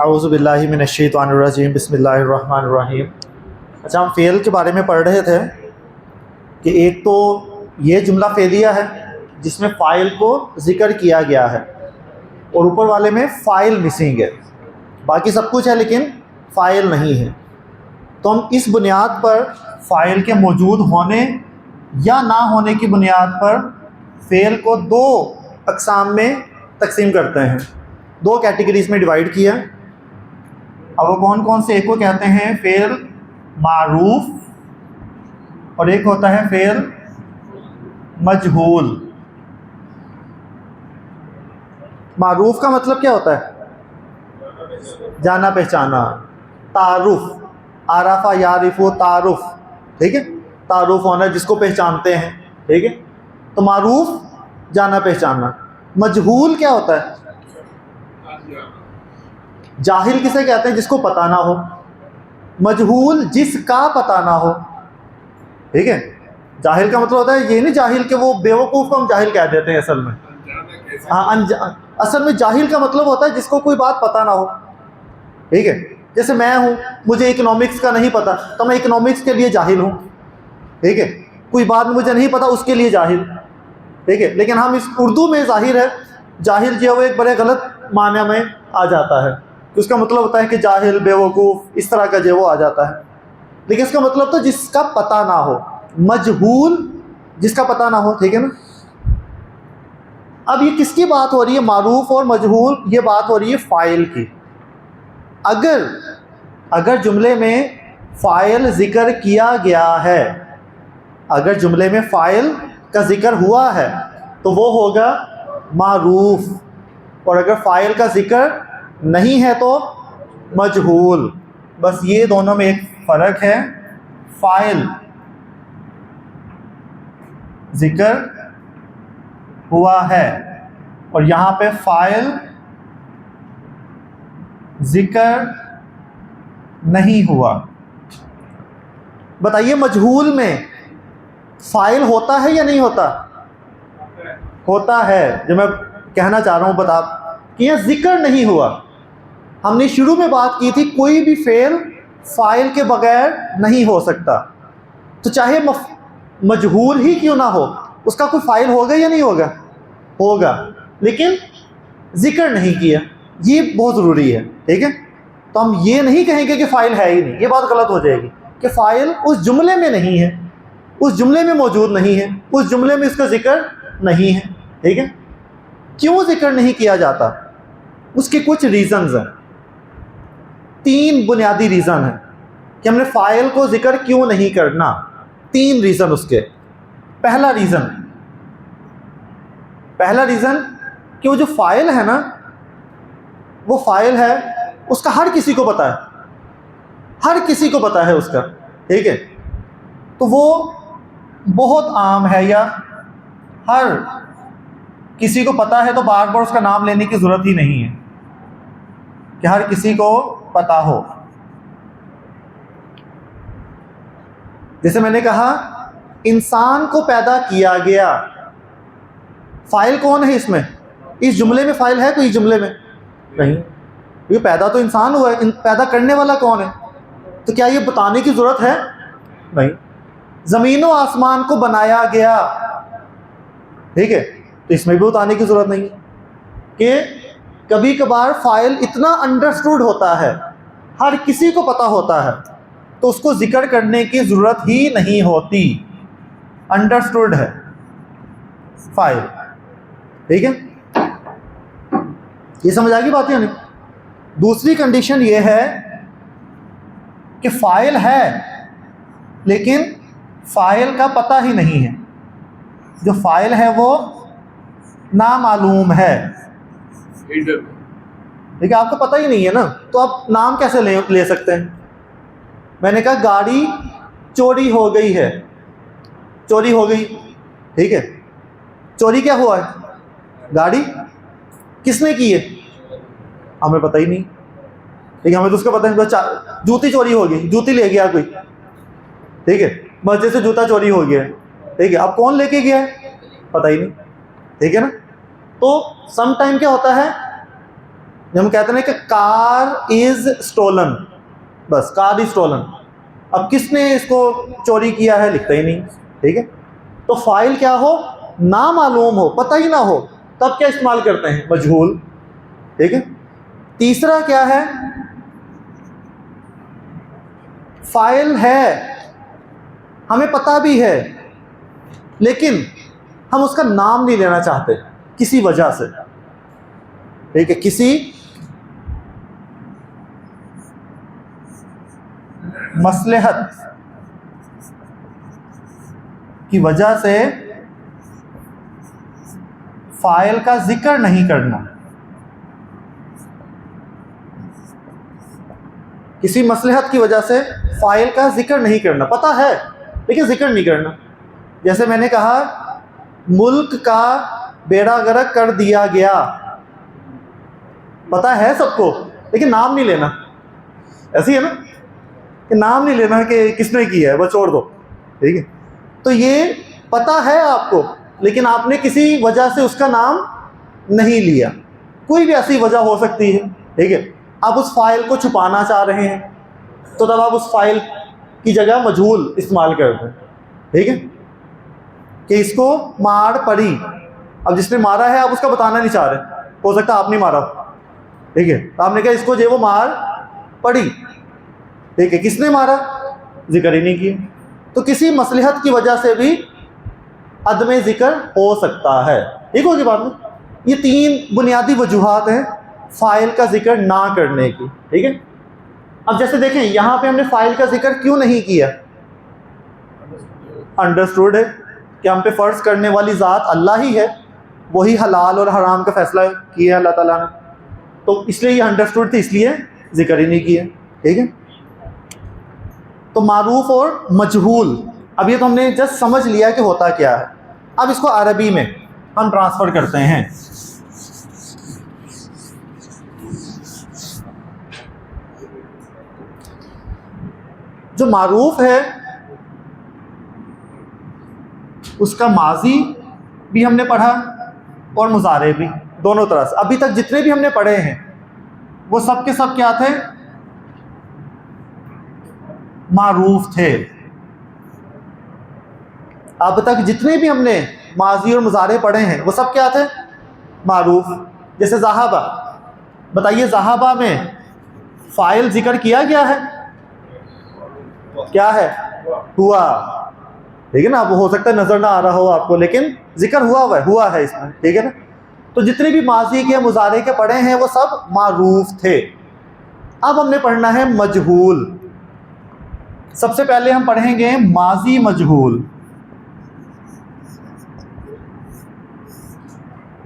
औज़ुबिल्लाहि मिनश्शैतानिर्रजीम बिस्मिल्लाहिर्रहमानिर्रहीम। अच्छा, हम फ़ेल के बारे में पढ़ रहे थे कि एक तो ये जुमला फ़ेलिया है जिसमें फ़ाइल को ज़िक्र किया गया है और ऊपर वाले में फ़ाइल मिसिंग है, बाकी सब कुछ है लेकिन फ़ाइल नहीं है। तो हम इस बुनियाद पर फ़ाइल के मौजूद होने या ना होने की बुनियाद पर फ़ेल को दो अक़साम में तकसीम करते हैं, दो कैटेगरीज़ में डिवाइड किया। अब वो कौन कौन से? एक को कहते हैं फ़ेल मारूफ़ और एक होता है फ़ेल मजहूल। मारूफ़ का मतलब क्या होता है? जाना पहचाना, तारुफ़, आराफ़ा यारिफ़ु तारुफ़, ठीक है, तारुफ़ होना जिसको पहचानते हैं, ठीक है। तो मारूफ़ जाना पहचानना। मजहूल क्या होता है? जाहिल किसे कहते हैं? जिसको पता ना हो। मजहूल जिसका पता ना हो, ठीक है। जाहिल का मतलब होता है ये नहीं जाहिल कि वो बेवकूफ़ को हम जाहिल कह देते हैं असल में। हाँ, असल में जाहिल का मतलब होता है जिसको कोई बात पता ना हो, ठीक है। जैसे मैं हूँ, मुझे इकोनॉमिक्स का नहीं पता तो मैं इकोनॉमिक्स के लिए जाहिल हूँ, ठीक है। कोई बात मुझे नहीं पता उसके लिए जाहिल, ठीक है। लेकिन हम इस उर्दू में ज़ाहिर है जाहिल जो है वो एक बड़े गलत माने में आ जाता है, तो उसका मतलब होता है कि जाहिल, बेवकूफ़, इस तरह का जो वो आ जाता है। लेकिन इसका मतलब तो जिसका पता ना हो, मजहूल जिसका पता ना हो, ठीक है ना। अब ये किसकी बात हो रही है? मारूफ और मजहूल, ये बात हो रही है फ़ाइल की। अगर जुमले में फ़ाइल ज़िक्र किया गया है, अगर जुमले में फ़ाइल का ज़िक्र हुआ है तो वो होगा मारूफ, और अगर फ़ाइल का ज़िक्र नहीं है तो मजहूल। बस ये दोनों में एक फ़र्क है। फ़ाइल ज़िक्र हुआ है और यहाँ पे फ़ाइल ज़िक्र नहीं हुआ। बताइए, मजहूल में फ़ाइल होता है या नहीं होता? होता है। जो मैं कहना चाह रहा हूँ बता कि यह ज़िक्र नहीं हुआ। हमने शुरू में बात की थी कोई भी फ़ेल फ़ाइल के बगैर नहीं हो सकता, तो चाहे मजहूल ही क्यों ना हो उसका कोई फ़ाइल होगा या नहीं होगा? होगा, लेकिन ज़िक्र नहीं किया, ये बहुत ज़रूरी है, ठीक है। तो हम ये नहीं कहेंगे कि फ़ाइल है ही नहीं, ये बात गलत हो जाएगी कि फ़ाइल उस जुमले में नहीं है, उस जुमले में मौजूद नहीं है, उस जुमले में इसका ज़िक्र नहीं है, ठीक है। क्यों ज़िक्र नहीं किया जाता? उसके कुछ रीज़न्स हैं, 3 बुनियादी रीज़न हैं कि हमने फ़ाइल को ज़िक्र क्यों नहीं करना। 3 रीज़न उसके। पहला रीज़न कि वो जो फ़ाइल है ना, वो फ़ाइल है उसका हर किसी को पता है, हर किसी को पता है उसका, ठीक है। तो वो बहुत आम है या हर किसी को पता है, तो बार बार उसका नाम लेने की ज़रूरत ही नहीं है कि हर किसी को पता हो। जैसे मैंने कहा इंसान को पैदा किया गया, फ़ाइल कौन है इसमें? इस जुमले में फ़ाइल है कोई? इस जुमले में नहीं। ये पैदा तो इंसान हुआ है, पैदा करने वाला कौन है? तो क्या ये बताने की ज़रूरत है? नहीं। ज़मीन और आसमान को बनाया गया, ठीक है, तो इसमें भी बताने की ज़रूरत नहीं कि कभी कभार फ़ाइल इतना अंडरस्टूड होता है, हर किसी को पता होता है, तो उसको ज़िक्र करने की ज़रूरत ही नहीं होती, अंडरस्टूड है फ़ाइल, ठीक है। ये समझ आ गई बात या नहीं? दूसरी कंडीशन ये है कि फ़ाइल है लेकिन फ़ाइल का पता ही नहीं है, जो फ़ाइल है वो नामालूम है, ठीक है, आपको पता ही नहीं है ना, तो आप नाम कैसे ले सकते हैं? मैंने कहा गाड़ी चोरी हो गई है, चोरी हो गई, ठीक है। चोरी क्या हुआ है? गाड़ी। किसने की है? हमें पता ही नहीं, ठीक है, हमें तो उसका पता नहीं। जूती चोरी हो गई, जूती ले गया कोई, ठीक है, मस्जिद से जूता चोरी हो गया, ठीक है, अब कौन लेके गया है? पता ही नहीं, ठीक है ना। तो सम टाइम क्या होता है जब हम कहते हैं कि कार इज स्टोलन, बस कार इज स्टोलन, अब किसने इसको चोरी किया है लिखता ही नहीं, ठीक है। तो फाइल क्या हो, ना मालूम हो, पता ही ना हो, तब क्या इस्तेमाल करते हैं, मजहूल, ठीक है। तीसरा क्या है, फाइल है, हमें पता भी है, लेकिन हम उसका नाम नहीं लेना चाहते किसी वजह से, ठीक है। किसी मसलहत की वजह से फाइल का जिक्र नहीं करना, किसी मसलहत की वजह से फाइल का जिक्र नहीं करना, पता है लेकिन जिक्र नहीं करना। जैसे मैंने कहा मुल्क का बेड़ा गर्क कर दिया गया, पता है सबको लेकिन नाम नहीं लेना, ऐसी है ना कि नाम नहीं लेना कि किसने किया है, बस छोड़ दो, ठीक है। तो ये पता है आपको, लेकिन आपने किसी वजह से उसका नाम नहीं लिया, कोई भी ऐसी वजह हो सकती है, ठीक है। आप उस फाइल को छुपाना चाह रहे हैं तो तब आप उस फाइल की जगह मजहूल इस्तेमाल करते हैं, ठीक है। कि इसको मार पड़ी, अब जिसने मारा है आप उसका बताना नहीं चाह रहे, हो सकता है आप नहीं मारा, ठीक है। तो आपने कहा इसको जो वो मार पड़ी, ठीक है, किसने मारा, जिक्र ही नहीं किया। तो किसी मसलहत की वजह से भी अदम जिक्र हो सकता है, ठीक होगी बात में। ये तीन बुनियादी वजूहात हैं फाइल का जिक्र ना करने की, ठीक है। अब जैसे देखें यहाँ पे हमने फाइल का जिक्र क्यों नहीं किया, अंडरस्टूड है कि हम पे फ़र्ज़ करने वाली ज़ात अल्लाह ही है, वही हलाल और हराम का फ़ैसला किया अल्लाह ताला ने, तो इसलिए ये अंडरस्टूड थी, इसलिए जिक्र ही नहीं किया, ठीक है। तो मारूफ और मजहूल, अब ये तो हमने जस्ट समझ लिया कि होता क्या है। अब इसको अरबी में हम ट्रांसफ़र करते हैं। जो मारूफ है उसका माजी भी हमने पढ़ा और मुजारे भी, दोनों तरह से। अभी तक जितने भी हमने पढ़े हैं वो सब के सब क्या थे, मारूफ थे। अब तक जितने भी हमने माजी और मुजारे पढ़े हैं वो सब क्या थे, मारूफ। जैसे ज़हाबा, बताइए ज़हाबा में फ़ाइल जिक्र किया गया है, क्या है, हुआ, ठीक है ना। अब हो सकता है नज़र ना आ रहा हो आपको, लेकिन जिक्र हुआ है इसमें, ठीक है ना। तो जितने भी माजी के मुजारे के पढ़े हैं वो सब मारूफ थे। अब हमने पढ़ना है मजहूल। सबसे पहले हम पढ़ेंगे माजी मजहूल।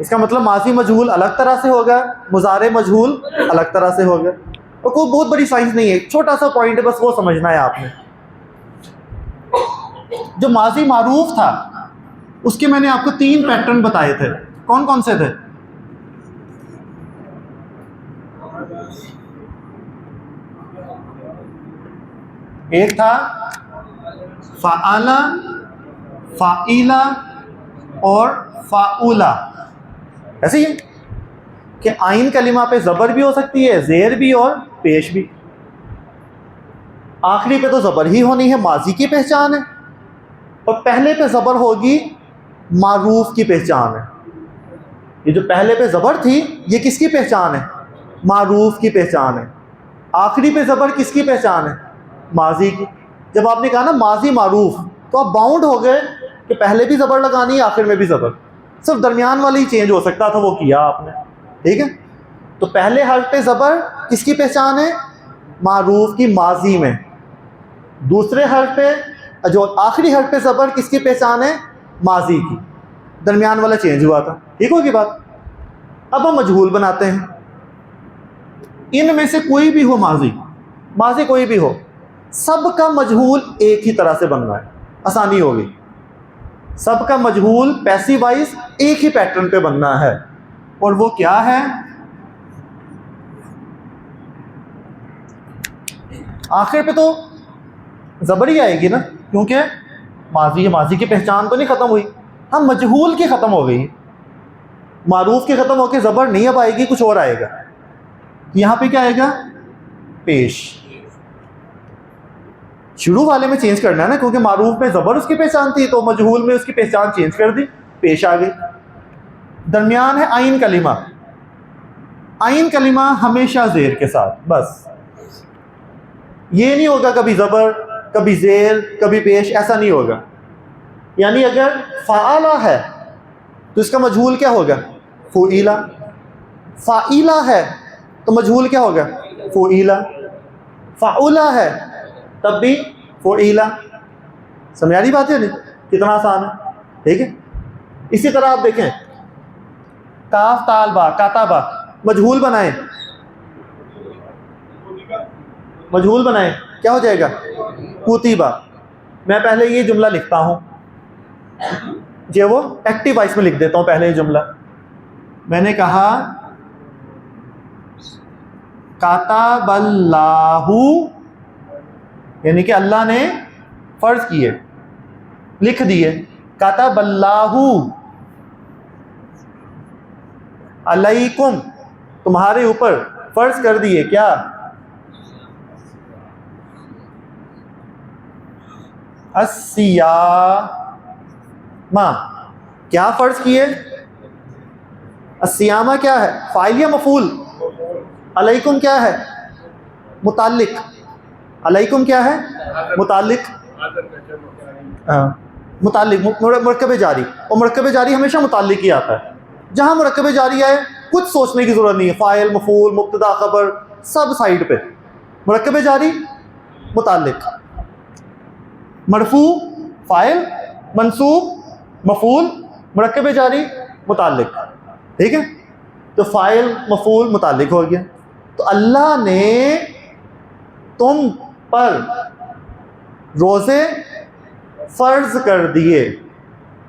इसका मतलब माजी मजहूल अलग तरह से होगा, मुजारे मजहूल अलग तरह से होगा। और कोई बहुत बड़ी साइंस नहीं है, छोटा सा पॉइंट है, बस वो समझना है आपने। जो माजी मारूफ था उसके मैंने आपको 3 पैटर्न बताए थे, कौन कौन से थे, एक था फ़ाअला, फ़ाइला और फ़ाउला। ऐसे ही है कि आइन कलिमा पे ज़बर भी हो सकती है, ज़ेर भी और पेश भी। आखिरी पे तो ज़बर ही होनी है, माजी की पहचान है, और पहले पे ज़बर होगी, मारूफ की पहचान है। ये जो पहले पे ज़बर थी ये किसकी पहचान है, मारूफ की पहचान है। आखिरी पे ज़बर किसकी पहचान है, माजी की। जब आपने कहा ना माजी मारूफ, तो आप बाउंड हो गए कि पहले भी ज़बर लगानी है, आखिर में भी ज़बर, सिर्फ दरमियान वाला ही चेंज हो सकता था, वो किया आपने, ठीक है। तो पहले हर्फ पे ज़बर किसकी पहचान है, मारूफ की, माजी में। दूसरे हर्फ पे, जो आखिरी हर्फ पे ज़बर किसकी पहचान है, माजी की। दरमियान वाला चेंज हुआ था, ठीक होगी बात। अब हम मजहूल बनाते हैं। इनमें से कोई भी हो माजी कोई भी हो, सबका मजहूल एक ही तरह से बनना है, आसानी होगी। सबका मजहूल पैसिव वाइज एक ही पैटर्न पे बनना है, और वो क्या है, आखिर पे तो ज़बर ही आएगी ना, क्योंकि माजी की पहचान तो नहीं ख़त्म हुई, हम मजहूल की ख़त्म हो गई। मारूफ की ख़त्म होकर ज़बर नहीं अब आएगी, कुछ और आएगा, यहाँ पे क्या आएगा? पेश। शुरू वाले में चेंज करना है ना, क्योंकि मारूफ में ज़बर उसकी पहचान थी, तो मजहूल में उसकी पहचान चेंज कर दी, पेश आ गई। दरमियान है आइन कलिमा। आइन कलिमा हमेशा ज़ेर के साथ, बस। ये नहीं होगा कभी ज़बर, कभी ज़ेर, कभी पेश, ऐसा नहीं होगा। यानी अगर फ़ाला है तो इसका मजहूल क्या होगा? फ़ुईला। फ़ाइला है तो मजहूल क्या होगा? फ़ुईला। फ़ाउला है तब भी फ़ुईला। समझ आ रही बात है नहीं? कितना आसान है, ठीक है। इसी तरह आप देखें, काफ ताल बा, काताबा, मजहूल बनाए, मजहूल बनाए, क्या हो जाएगा? कुतीबा। मैं पहले ये जुमला लिखता हूँ, जो वो एक्टिव वॉइस में लिख देता हूँ पहले ये जुमला। मैंने कहा काताबल्लाहु, यानी कि अल्लाह ने फर्ज किए, लिख दिए। काताबल्लाहु अलैकुम, तुम्हारे ऊपर फर्ज कर दिए क्या? अस्सियामा, क्या फर्ज किए? अस्सियामा क्या है? फाइल या मफूल? अलैकुम क्या है? मुताल्लिक। अलैकुम क्या है? मुताल्लिक। मुताल्लिक मुरक्कब जारी, और मुरक्कब जारी हमेशा मुताल्लिक ही आता है। जहाँ मुरक्कब जारी आए कुछ सोचने की ज़रूरत नहीं है, फ़ाइल, मफूल, मुब्तदा, खबर सब साइड पे। मुरक्कब जारी मुताल्लिक, मरफू फ़ाइल, मंसूब मफूल, मुरक्कब जारी मुताल्लिक, ठीक है। तो फ़ाइल, मफूल, मुताल्लिक हो गया। तो अल्लाह ने तुम पर रोज़े फ़र्ज कर दिए,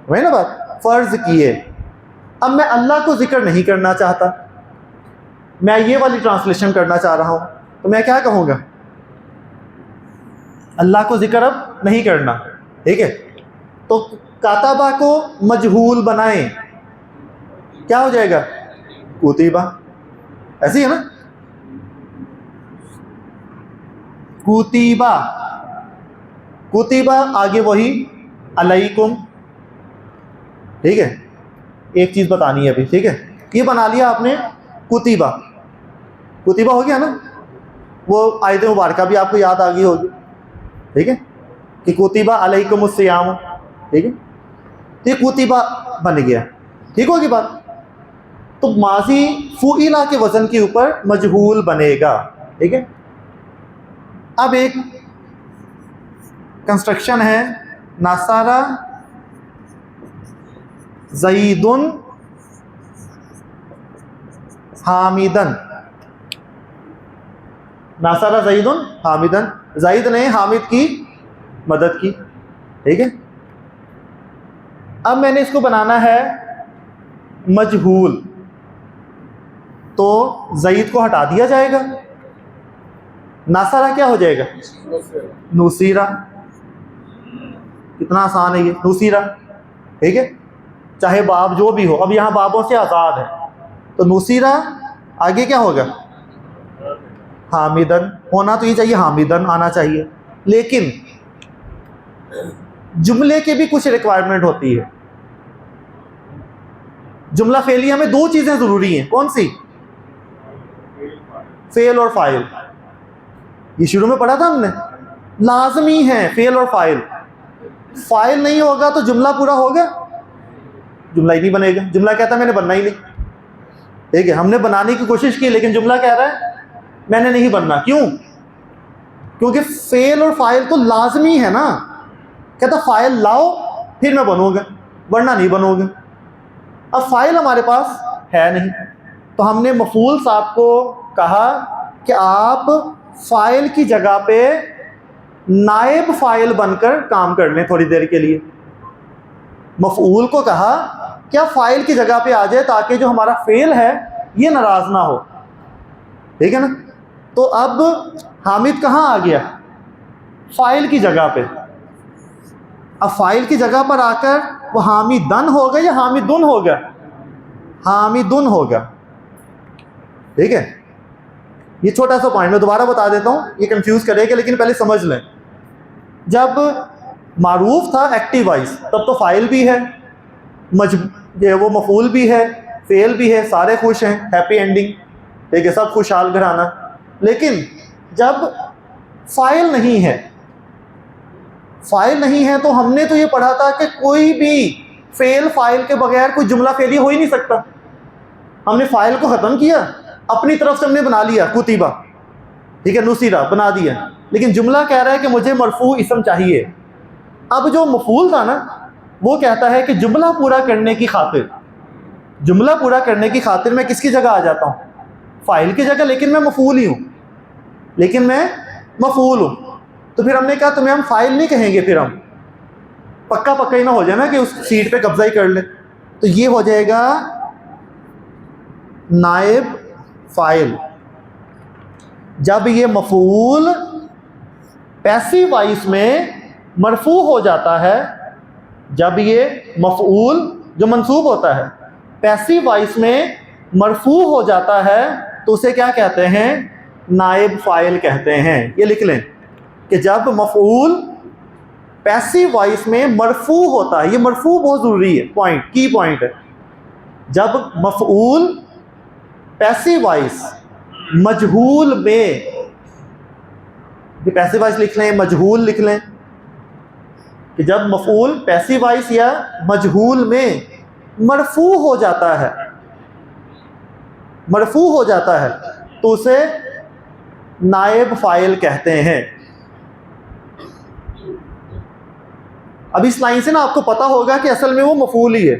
वही ना बात, फ़र्ज किए। अब मैं अल्लाह को जिक्र नहीं करना चाहता, मैं ये वाली ट्रांसलेशन करना चाह रहा हूँ, तो मैं क्या कहूँगा? अल्लाह को जिक्र अब नहीं करना, ठीक है। तो काताबा को मजहूल बनाएं, क्या हो जाएगा? कुतीबा। ऐसी है ना, कुतीबा। कुतीबा आगे वही अलैकुम, ठीक है। एक चीज़ बतानी है अभी, ठीक है। ये बना लिया आपने कुतीबा, कुतीबा हो गया ना। वो आयत मुबारका भी आपको याद आ गई होगी, ठीक है, कि कुतीबा अलैकुमुस्सियाम, ठीक है। तो ये कुतीबा बन गया, ठीक होगी बात। तो माजी फुइला के वज़न के ऊपर मजहूल बनेगा, ठीक है। अब एक कंस्ट्रक्शन है, नासारा ज़ईदुन हामिदन। नासारा ज़ईदुन हामिदन, ज़ईद ने हामिद की मदद की, ठीक है। अब मैंने इसको बनाना है मजहूल, तो ज़ईद को हटा दिया जाएगा, नासारा क्या हो जाएगा? नुसीरा। कितना आसान है ये, नुसीरा, ठीक है। चाहे बाब जो भी हो, अब यहाँ बाबों से आज़ाद है, तो नुसीरा आगे क्या होगा? हामिदन। होना तो ये चाहिए, हामिदन आना चाहिए, लेकिन जुमले के भी कुछ रिक्वायरमेंट होती है। जुमला फेलिया में दो चीज़ें ज़रूरी हैं, कौन सी? फेल और फाइल। ये शुरू में पढ़ा था हमने, लाजमी है फेल और फाइल। फाइल नहीं होगा तो जुमला पूरा होगा? जुमला ही नहीं बनेगा। जुमला कहता है मैंने बनना ही नहीं, ठीक है। हमने बनाने की कोशिश की, लेकिन जुमला कह रहा है मैंने नहीं बनना। क्यों? क्योंकि फेल और फाइल तो लाजमी है ना। कहता फाइल लाओ फिर मैं बनूंगा, वरना नहीं बनोगे। अब फाइल हमारे पास है नहीं, तो हमने मफूल साहब को कहा कि आप फाइल की जगह पे नायब फाइल बनकर काम कर लें थोड़ी देर के लिए। मफूल को कहा क्या फाइल की जगह पे आ जाए, ताकि जो हमारा फेल है ये नाराज ना हो, ठीक है ना। तो अब हामिद कहाँ आ गया? फाइल की जगह पे। अब फाइल की जगह पर आकर वो हामिदन होगा या हामिदुन होगा? हामिदुन होगा, ठीक है। ये छोटा सा पॉइंट मैं दोबारा बता देता हूँ, ये कंफ्यूज करेगा, लेकिन पहले समझ लें। जब मारूफ था एक्टिव वाइज, तब तो फाइल भी है, वो मफूल भी है, फेल भी है, सारे खुश हैं, हैप्पी एंडिंग, ठीक है, सब खुशहाल घराना। लेकिन जब फाइल नहीं है, फाइल नहीं है, तो हमने तो ये पढ़ा था कि कोई भी फेल फाइल के बगैर कोई जुमला फेलियर हो ही नहीं सकता। हमने फाइल को ख़त्म किया, अपनी तरफ से हमने बना लिया कुतिबा, ठीक है, नुसीरा बना दिया, लेकिन जुमला कह रहा है कि मुझे मरफू इसम चाहिए। अब जो मफूल था ना, वो कहता है कि जुमला पूरा करने की खातिर, जुमला पूरा करने की खातिर मैं किसकी जगह आ जाता हूँ, फाइल की जगह, लेकिन मैं मफूल ही हूँ, लेकिन मैं मफूल हूँ। तो फिर हमने कहा तुम्हें हम फाइल नहीं कहेंगे, फिर हम पक्का पक्का ही ना हो जाए ना कि उस सीट पे कब्जा ही कर ले, तो ये हो जाएगा नायब फाइल। जब ये मफूल पैसिव वॉइस में मरफू हो जाता है, जब ये मफूल जो मंसूब होता है पैसिव वॉइस में मरफू हो जाता है, तो उसे क्या कहते हैं, नायब फाइल कहते हैं। ये लिख लें कि जब मफूल पैसिव वॉइस में मरफू होता है, ये मरफू बहुत ज़रूरी है, पॉइंट, की पॉइंट है। जब मफूल पैसिव वॉइस मजहूल में, पैसिव वॉइस लिख लें, मजहूल लिख लें, कि जब मफूल पैसिव वॉइस या मजहूल में मरफू हो जाता है, मरफू हो जाता है, तो उसे नायब फाइल कहते हैं। अब इस लाइन से ना आपको पता होगा कि असल में वो मफूल ही है,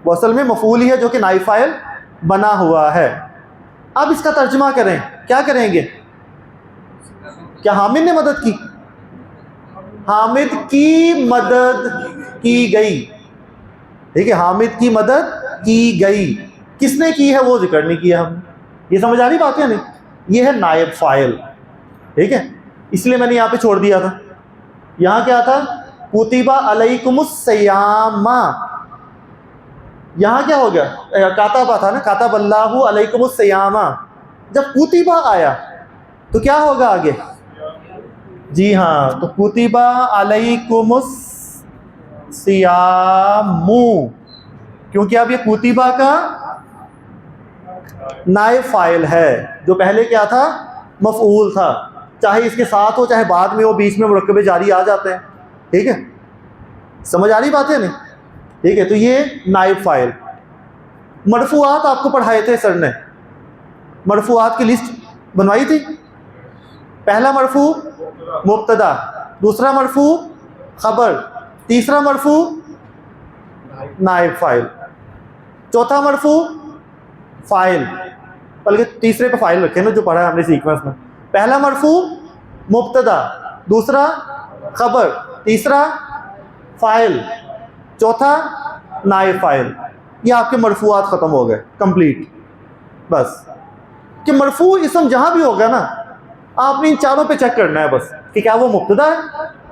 वो असल में मफूल ही है जो कि नायब फाइल बना हुआ है। अब इसका तर्जुमा करें, क्या करेंगे, क्या हामिद ने मदद की, हामिद की मदद की गई, ठीक है, हामिद की मदद की गई, किसने की है वो जिक्र नहीं किया हम। ये समझ आ रही बात है नहीं, ये है नायब फाइल, ठीक है, इसलिए मैंने यहाँ पे छोड़ दिया था। यहाँ क्या था, कुतिबा अलैकुमुस्सियामा, यहाँ क्या हो गया, काताबा था ना, कातबल्लाहु अलैकुमुस्सियामा। जब कुतिबा आया तो क्या होगा आगे, जी हाँ, तो कुतिबा अलैकुमुस्सियामु, क्योंकि अब ये कुतिबा का नायब फाइल है, जो पहले क्या था, मफऊल था, चाहे इसके साथ हो चाहे बाद में हो, बीच में मुरक्कबे जारी आ जाते हैं, ठीक है, समझ आ रही बात है नहीं, ठीक है। तो ये नायब फाइल। मरफूआत आपको पढ़ाए थे सर ने, मरफूआत की लिस्ट बनवाई थी। पहला मरफू मुब्तदा, दूसरा मरफू खबर, तीसरा मरफू नायब फाइल, चौथा मरफू फाइल, बल्कि तीसरे पे फाइल रखे ना जो पढ़ा है हमने सीक्वेंस में। पहला मरफू मुब्तदा, दूसरा खबर, तीसरा फाइल, चौथा नायब फाइल। ये आपके मरफूआत ख़त्म हो गए, कंप्लीट। बस कि मरफू इसम जहाँ भी होगा ना, आपने इन चारों पे चेक करना है बस कि क्या वो मुब्तदा है,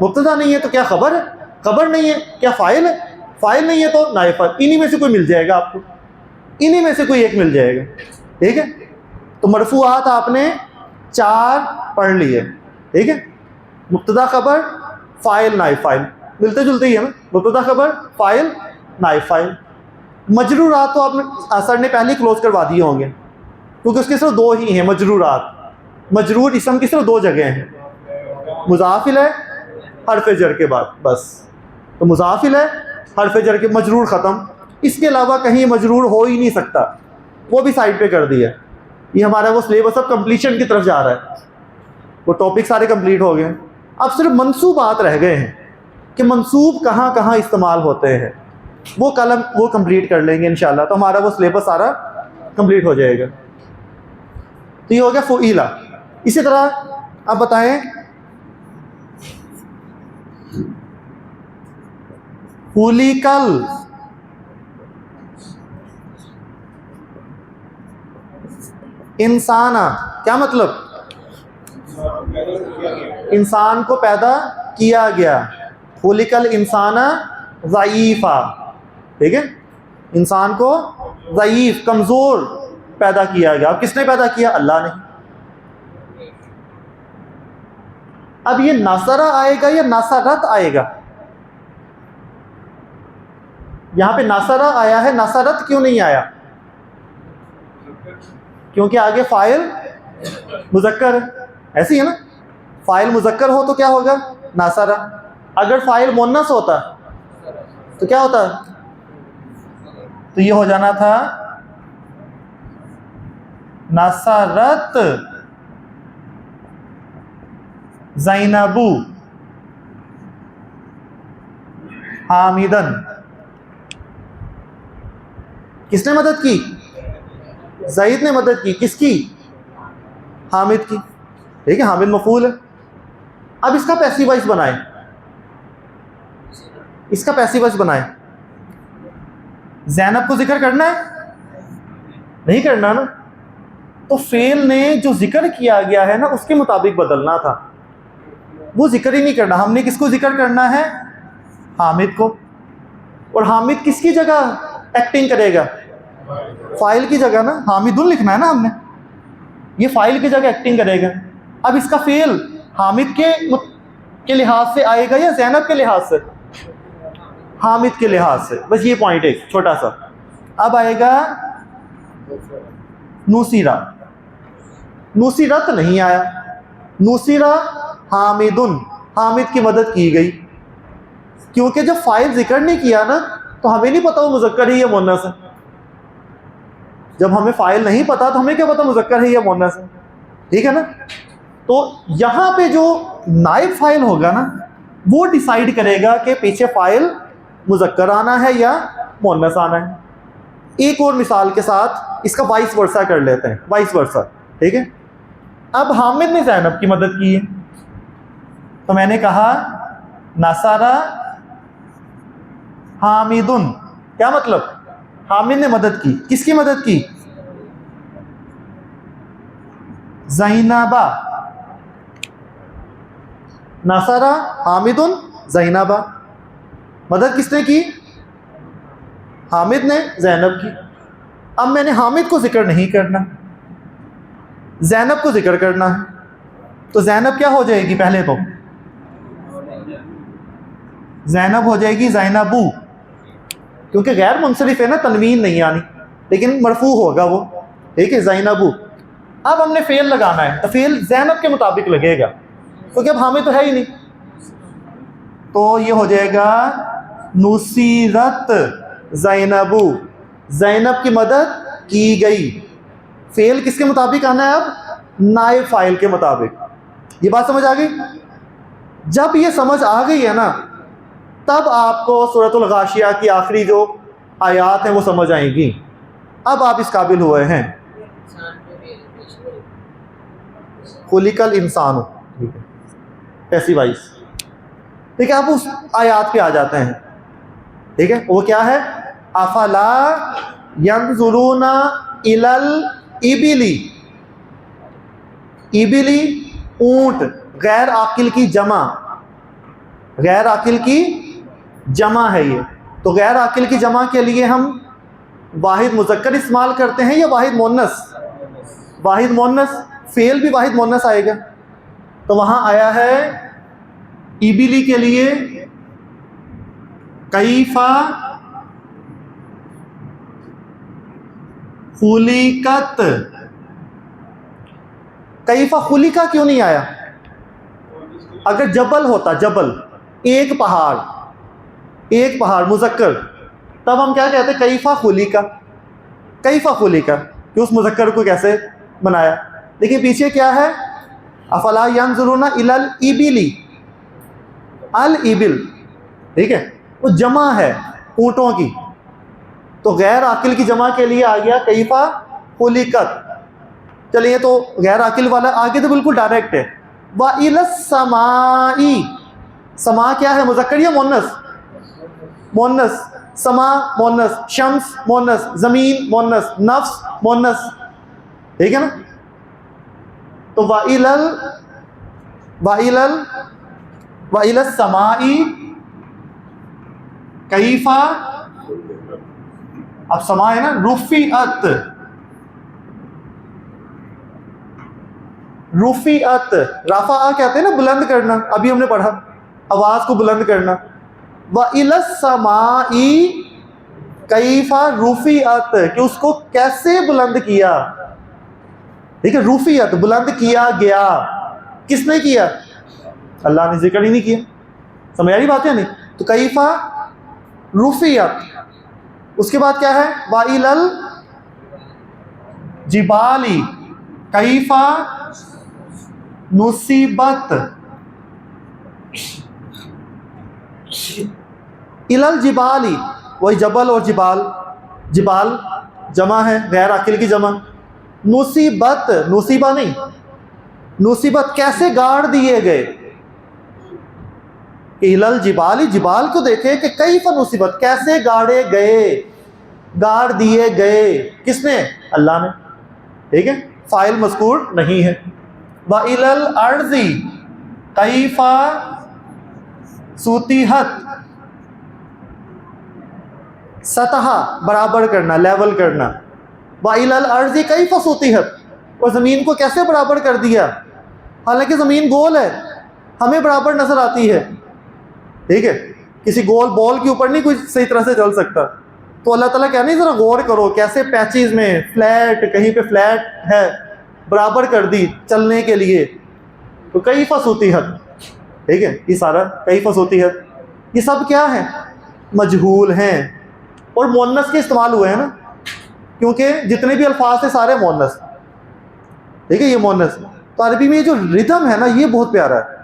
मुब्तदा नहीं है तो क्या खबर है, खबर नहीं है क्या फाइल है, फाइल नहीं है तो नायब फाइल। इन्हीं में से कोई मिल जाएगा आपको, इन्हीं में से कोई एक मिल जाएगा, ठीक है। तो मरफूआत आपने 4 पढ़ लिए, ठीक है, मुब्तदा खबर फाइल नायब फाइल, मिलते जुलते ही है ना, मुब्तदा खबर फाइल नायब फाइल। मजरूरात तो आपने सर ने पहले ही क्लोज करवा दिए होंगे, क्योंकि उसके सिर्फ 2 ही हैं मजरूरात। मजरूर इसम की सिर्फ 2 जगह हैं, मुज़ाफिल है हरफ जर के बाद, बस। तो मुज़ाफिल है हरफ जर के, मजरूर ख़त्म, इसके अलावा कहीं मजरूर हो ही नहीं सकता, वो भी साइड पे कर दिया। ये हमारा वो सिलेबस अब कंप्लीशन की तरफ जा रहा है, वो टॉपिक सारे कंप्लीट हो गए, अब सिर्फ मंसूबात रह गए हैं कि मंसूब कहाँ कहाँ इस्तेमाल होते हैं, वो कल हम वो कंप्लीट कर लेंगे इंशाल्लाह। तो हमारा वो सिलेबस सारा कंप्लीट हो जाएगा। तो ये हो गया फ़ुईला। इसी तरह अब बताएं, हुलिकल, इंसाना, क्या मतलब, इंसान को पैदा किया गया। हुलिकल इंसाना ज़ईफ़ा, ठीक है, इंसान को ज़ईफ़ कमज़ोर पैदा किया गया। अब किसने पैदा किया, अल्लाह ने। अब ये नासरा आएगा या नासरत आएगा? यहां पे नासरा आया है, नासरत क्यों नहीं आया? क्योंकि आगे फाइल मुजक्कर है, ऐसी है ना। फाइल मुजक्कर हो तो क्या होगा? नासरा। अगर फाइल मुन्नस होता तो क्या होता? तो ये हो जाना था नासरत ज़ैनबू हामिदन। किसने मदद की? ज़ैद ने मदद की। किसकी? हामिद की। ठीक है, हामिद मफूल है। अब इसका पैसिव वॉइस बनाए, इसका पैसिव वॉइस बनाए। ज़ैनब को जिक्र करना है? नहीं करना ना। तो फेल ने जो जिक्र किया गया है ना उसके मुताबिक बदलना था, वो जिक्र ही नहीं करना। हमने किसको जिक्र करना है? हामिद को। और हामिद किसकी जगह एक्टिंग करेगा? फाइल की जगह ना, हामिदुन लिखना है ना हमने, ये फाइल की जगह एक्टिंग करेगा। अब इसका फेल हामिद के लिहाज से आएगा या ज़ैनब के लिहाज से? हामिद के लिहाज से। बस ये पॉइंट है छोटा सा। अब आएगा नुसीरा। नुसीरत नहीं आया, नुसीरा हामिदुन, हामिद की मदद की गई। क्योंकि जब फाइल जिक्र नहीं किया ना तो हमें नहीं पता वो मुज़क्कर है या मुन्नस है। जब हमें फाइल नहीं पता तो हमें क्या पता मुज़क्कर है या मुन्नस है? ठीक है ना। तो यहां पे जो नाइब फाइल होगा ना वो डिसाइड करेगा कि पीछे फाइल मुज़क्कर आना है या मुन्नस आना है। एक और मिसाल के साथ इसका वाइस वर्सा कर लेते हैं, वाइस वर्सा। ठीक है। अब हामिद ने ज़ैनब की मदद की है तो मैंने कहा नासारा हामिदुन। क्या मतलब? हामिद ने मदद की। किसकी मदद की? ज़ैनबा। नासारा हामिदुन ज़ैनबा। मदद किसने की? हामिद ने ज़ैनब की। अब मैंने हामिद को जिक्र नहीं करना, ज़ैनब को जिक्र करना है। तो ज़ैनब क्या हो जाएगी? पहले तो ज़ैनब हो जाएगी ज़ैनबू, क्योंकि गैर मुनसरिफ है ना, तनवीन नहीं आनी, लेकिन मरफू होगा वो। ठीक है, ज़ैनबू। अब हमने फेल लगाना है तो फेल ज़ैनब के मुताबिक लगेगा क्योंकि अब हामिद तो है ही नहीं। तो ये हो जाएगा नुसीरत ज़ैनबू, ज़ैनब की मदद की गई। फेल किसके मुताबिक आना है? अब नाइब फाइल के मुताबिक। ये बात समझ आ गई? जब ये समझ आ गई है ना तब आपको सूरतुल गाशिया की आखिरी जो आयात हैं वो समझ आएंगी। अब आप इस काबिल हुए हैं। खुलिकल इंसान, ठीक है, ऐसी वाइस। ठीक है, अब उस आयात पे आ जाते हैं। ठीक है, वो क्या है? अफला यंजुरूना इलल इबिली। इबिली ऊंट, गैर आकिल की जमा, गैर आकिल की जमा है ये। तो गैर आकिल की जमा के लिए हम वाहिद मुज़क्कर इस्तेमाल करते हैं या वाहिद मुन्नस? वाहिद मुन्नस। फेल भी वाहिद मुन्नस आएगा। तो वहां आया है इबिली के लिए कैफा खुलिकत। कैफा खुलिका क्यों नहीं आया? अगर जबल होता, जबल एक पहाड़, एक पहाड़ मुज़क्कर, तब हम क्या कहते? कैफा खुलिका। कैफा खुलिका कि उस मुज़क्कर को कैसे बनाया। देखिए पीछे क्या है? अफला यंजुरूना इलल इबिली, अल इबिल। ठीक है, वो जमा है ऊँटों की। तो गैर आकिल की जमा के लिए आ गया कैफा खुलिकत। चलिए, तो गैर आकिल वाला आगे तो बिल्कुल डायरेक्ट है। व इलस समाई, समा क्या है? मुज़क्कर या मुन्नस? मुन्नस। समा मुन्नस, शम्स मुन्नस, ज़मीन मुन्नस, नफ्स मुन्नस। ठीक है ना। तो व इलस समाई कैफा, अब समा है ना, रुफिअत। रुफियत, रफा कहते हैं ना बुलंद करना, अभी हमने पढ़ा आवाज को बुलंद करना। व इलस समाई कैफा रुफियत, कि उसको कैसे बुलंद किया। ठीक है, रुफियत बुलंद किया गया, किसने किया? अल्लाह ने, जिक्र ही नहीं किया। समझ आ रही बात है नहीं? तो कैफा रुफियत, उसके बाद क्या है? वाइलल जिबाली कैफा नुसीबत, इलल जिबाली, वही जबल और जिबाल, जिबाल जमा है, गैर अकिल की जमा। नुसीबत, नुसीबा नहीं, नुसीबत कैसे गाड़ दिए गए। इलल जिबाली, जिबाल को देखे कि कैफ नुसीबत, कैसे गाड़े गए, गाड़ दिए गए, किसने? अल्लाह ने। ठीक है, फाइल मज़कूर नहीं है। व इलल अर्ज़ी कैफा सुतिहत, सतह बराबर करना, लेवल करना। व इलल अर्ज़ी कैफा सुतिहत, और ज़मीन को कैसे बराबर कर दिया, हालांकि ज़मीन गोल है, हमें बराबर नजर आती है। ठीक है, किसी गोल बॉल के ऊपर नहीं कोई सही तरह से चल सकता। तो अल्लाह ताला कहने ज़रा गौर करो, कैसे पैचेस में फ्लैट, कहीं पे फ्लैट है, बराबर कर दी चलने के लिए। तो कैफा सुतिहत, ठीक है, ये सारा कैफा सुतिहत, ये सब क्या है? मजहूल हैं। और मुअन्नस के इस्तेमाल हुए हैं ना, क्योंकि जितने भी अल्फाज थे सारे मुअन्नस। ठीक है, ये मुअन्नस। तो अरबी में ये जो रिदम है ना, ये बहुत प्यारा है।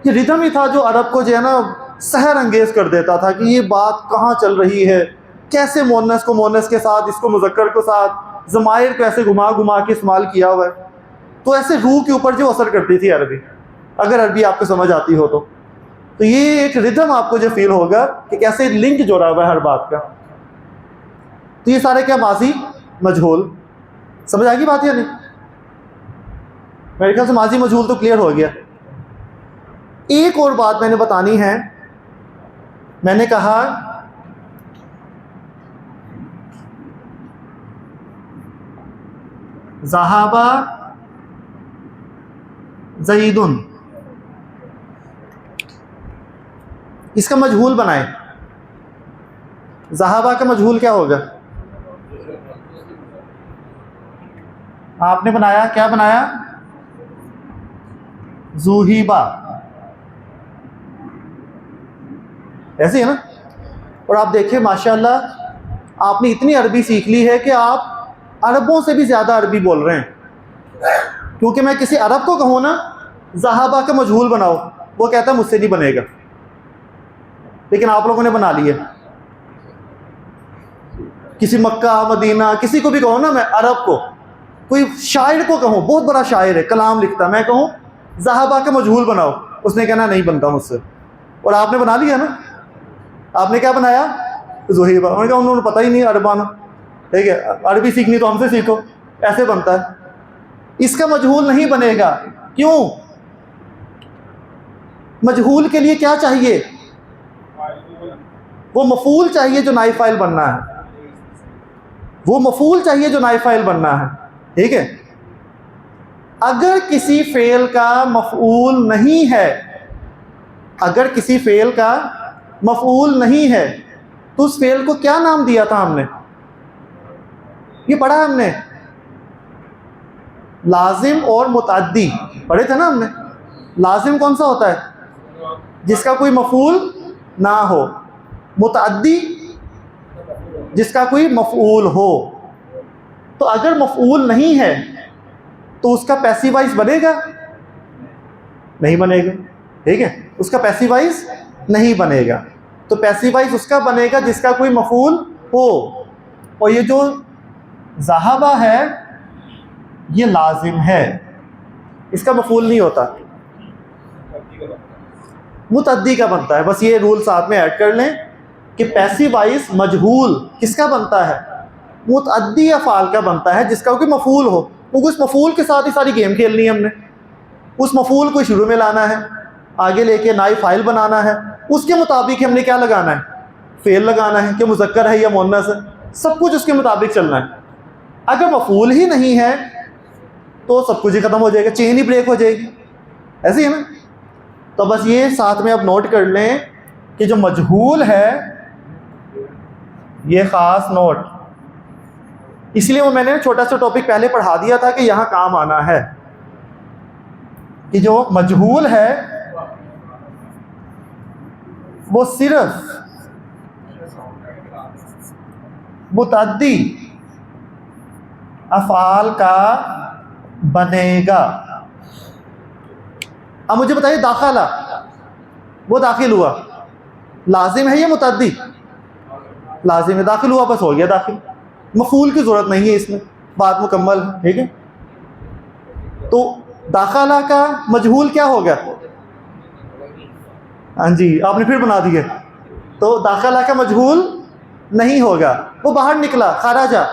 ये रिदम ही था जो अरब को जो है ना सहर अंगेज कर देता था कि ये बात कहाँ चल रही है, कैसे मुअन्नस को मुअन्नस के साथ, इसको मुज़क्कर को साथ, ज़माइर को ऐसे घुमा घुमा के इस्तेमाल किया हुआ है। तो ऐसे रूह के ऊपर जो असर करती थी अरबी, अगर अरबी आपको समझ आती हो तो ये एक रिदम आपको जो फील होगा कि कैसे लिंक जोड़ा हुआ है हर बात का। तो ये सारे क्या? माजी मजहूल। समझ आएगी बात या नहीं? मेरे ख्याल से माजी मजहूल तो क्लियर हो गया। एक और बात मैंने बतानी है। मैंने कहा ज़हाबा ज़ईदुन, इसका मजहूल बनाए। ज़हाबा का मजहूल क्या होगा? आपने बनाया, क्या बनाया? ज़ुहिबा, ऐसे है ना। और आप देखिए माशाल्लाह आपने इतनी अरबी सीख ली है कि आप अरबों से भी ज़्यादा अरबी बोल रहे हैं। क्योंकि मैं किसी अरब को कहूँ ना ज़हाबा का मजहूल बनाओ, वो कहता है मुझसे नहीं बनेगा, लेकिन आप लोगों ने बना लिया। किसी मक्का मदीना किसी को भी कहूँ ना, मैं अरब को, कोई शायर को कहूँ, बहुत बड़ा शायर है, कलाम लिखता, मैं कहूँ ज़हाबा का मजहूल बनाओ, उसने कहना नहीं बनता मुझसे। और आपने बना लिया ना। आपने क्या बनाया? ज़ुहैबा। उन्होंने कहा उन्होंने पता ही नहीं अरबाना। ठीक है, अरबी सीखनी तो हमसे सीखो, ऐसे बनता है। इसका मजहूल नहीं बनेगा। क्यों? मजहूल के लिए क्या चाहिए? वो मफूल चाहिए जो नाइब फाइल बनना है, वो मफूल चाहिए जो नाइब फाइल बनना है। ठीक है, अगर किसी फेल का मफूल नहीं है, अगर किसी फेल का मफूल नहीं है तो उस फेल को क्या नाम दिया था हमने? ये पढ़ा हमने, लाजिम और मुतअद्दी पढ़े थे ना हमने। लाजिम कौन सा होता है? जिसका कोई मफूल ना हो। मुतअद्दी जिसका कोई मफूल हो। तो अगर मफूल नहीं है तो उसका पैसिव वॉइस बनेगा? नहीं बनेगा। ठीक है, उसका पैसिव वॉइस नहीं बनेगा। तो पैसिव वॉइस उसका बनेगा जिसका कोई मफूल हो। और ये जो ज़हाबा है ये लाजिम है, इसका मफूल नहीं होता, मुतअद्दी का बनता है। बस ये रूल साथ में ऐड कर लें कि पैसिव वॉइस मजहूल किसका बनता है? मुतअद्दी अफ़ाल का बनता है जिसका कोई मफूल हो। क्योंकि उस मफूल के साथ ही सारी गेम खेलनी है हमने। उस मफूल को शुरू में लाना है, आगे लेके नाइब फाइल बनाना है, उसके मुताबिक हमने क्या लगाना है? फेल लगाना है कि मुज़क्कर है या मुअन्नस है, सब कुछ उसके मुताबिक चलना है। अगर मफूल ही नहीं है तो सब कुछ ही ख़त्म हो जाएगा, चेन ही ब्रेक हो जाएगी, ऐसे ही है ना। तो बस ये साथ में आप नोट कर लें कि जो मजहूल है, ये ख़ास नोट, इसलिए वो मैंने छोटा सा टॉपिक पहले पढ़ा दिया था कि यहाँ काम आना है कि जो मजहूल है वो सिर्फ मुतअद्दी अफ़ाल का बनेगा। अब मुझे बताइए, दाखिला, वो दाखिल हुआ, लाजिम है या मुतअद्दी? लाजिम है, दाखिल हुआ, बस हो गया दाखिल, मफूल की ज़रूरत नहीं है इसमें, बात मुकम्मल है, ठीक है। तो दाखिला का मजहूल क्या होगा? हाँ जी, आपने फिर बना दिया। तो दाखिला का मजहूल नहीं होगा, वो बाहर निकला, खाराजा,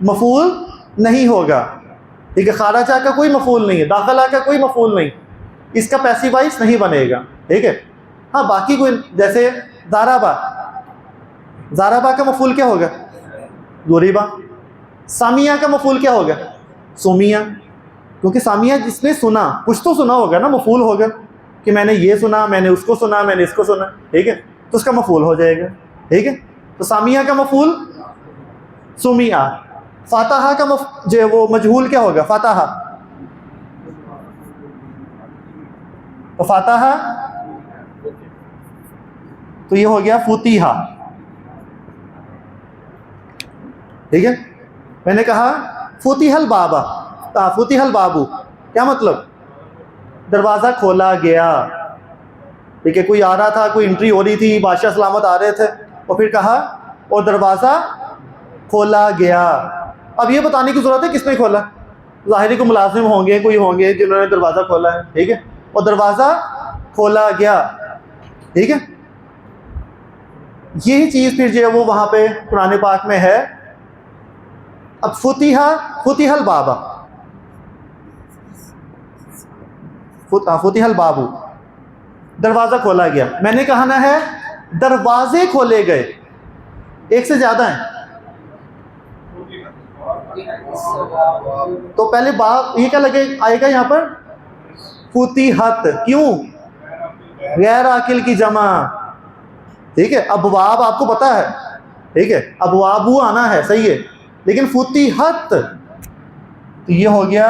मफूल नहीं होगा, ठीक है। खाराजा का कोई मफूल नहीं है, दाखिला का कोई मफूल नहीं, इसका पैसिवाइज नहीं बनेगा, ठीक है। हाँ, बाकी कोई, जैसे ज़ाराबा, ज़ाराबा का मफूल क्या होगा? ज़ुरिबा। सामिया का मफूल क्या होगा? सुमिया, क्योंकि सामिया जिसने सुना, कुछ तो सुना होगा ना, मफूल होगा कि मैंने ये सुना, मैंने उसको सुना, मैंने इसको सुना, ठीक है, तो उसका मफूल हो जाएगा, ठीक है। तो सामिया का मफूल सुमिया। फातहा का जो वो मजहूल क्या होगा? फातहा। तो फातहा, तो ये हो गया फुतिहा, ठीक है। मैंने कहा फुतिहल बाबा, फुतिहल बाबू, क्या मतलब? दरवाज़ा खोला गया, ठीक है। कोई आ रहा था, कोई एंट्री हो रही थी, बादशाह सलामत आ रहे थे, और फिर कहा और दरवाज़ा खोला गया। अब ये बताने की ज़रूरत है किसने खोला? ज़ाहिरी को मुलाजिम होंगे, कोई होंगे जिन्होंने दरवाज़ा खोला है, ठीक है। और दरवाज़ा खोला गया, ठीक है। यही चीज़ फिर जो है वो वहाँ पे कुरान पाक में है। अब फुतिहल बाबा, फुतिहल बाबू, दरवाज़ा खोला गया। मैंने कहा ना है दरवाजे खोले गए, एक से ज़्यादा हैं। तो पहले बाब, ये क्या लगे आएगा यहाँ पर? फुतिहत, क्यों? गैर आकिल की जमा, ठीक है। अबवाब आपको पता है, ठीक है, अबवाबू आना है, सही है, लेकिन फुतिहत, तो ये हो गया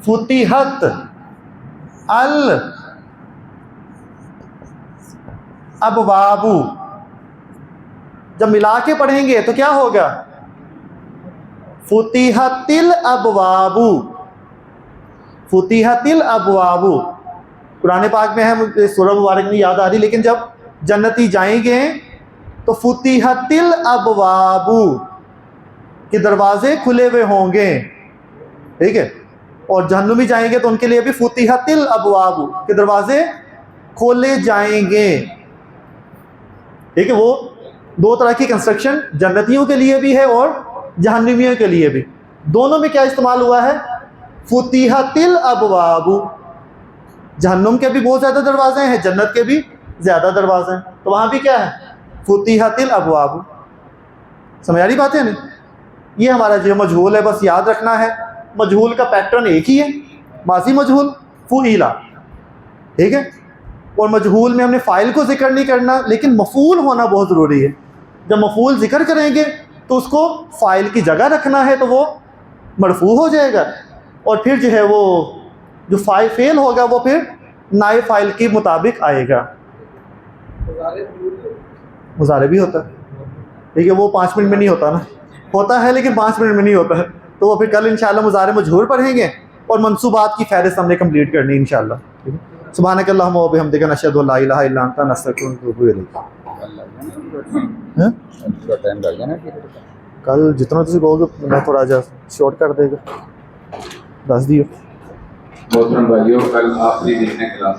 फुतिहत अल अबवाबू। जब मिला के पढ़ेंगे तो क्या होगा? फुतिहतिल अबवाबू, फुतिहतिल अबवाबू। कुरान पाक में है, मुझे सूरह मुबारक नहीं याद आ रही, लेकिन जब जन्नती जाएंगे तो फुतिहतिल अबवाबू के दरवाजे खुले हुए होंगे, ठीक है। और जहन्नुमी जाएंगे तो उनके लिए भी फुतिहतिल अबवाबू के दरवाजे खोले जाएंगे, ठीक है। वो दो तरह की कंस्ट्रक्शन जन्नतियों के लिए भी है और जहन्नुमियों के लिए भी, दोनों में क्या इस्तेमाल हुआ है? फुतिहतिल अबवाबू। जहन्नुम के भी बहुत ज़्यादा दरवाजे हैं, जन्नत के भी ज़्यादा दरवाजे हैं, तो वहाँ भी क्या है? फुतिहतिल अबवाबू। समझ आ रही बात है नहीं? ये हमारा जो मजहूल है, बस याद रखना है, मजहूल का पैटर्न एक ही है, माजी मजहूल फुईला, ठीक है। और मजहूल में हमने फ़ाइल को जिक्र नहीं करना, लेकिन मफूल होना बहुत ज़रूरी है। जब मफूल जिक्र करेंगे तो उसको फ़ाइल की जगह रखना है, तो वो मरफू हो जाएगा, और फिर जो है वो जो फ़ेल होगा वो फिर नाए फ़ाइल के मुताबिक आएगा। मुज़ारे भी होता है, ठीक है, वो 5 मिनट में नहीं होता ना, होता है लेकिन 5 मिनट में नहीं होता है। तो वो फिर कल इंशाल्लाह मुज़ारे मजहूर पढ़ेंगे और मंसूबात की फ़हरिस्त हमने कंप्लीट करनी है इंशाल्लाह, ठीक है। सुब्हानक अल्लाहुम्मा व बिहम्दिका नशहदु अल्ला इलाहा इल्ला अंता नस्तगफिरुका व नतूबु इलैक। कल जितना तुम कहोगे मैं थोड़ा जा शॉर्ट कर देगा, दस दियो। मोहतरम भाइयों, कल आखिरी दिन है क्लास।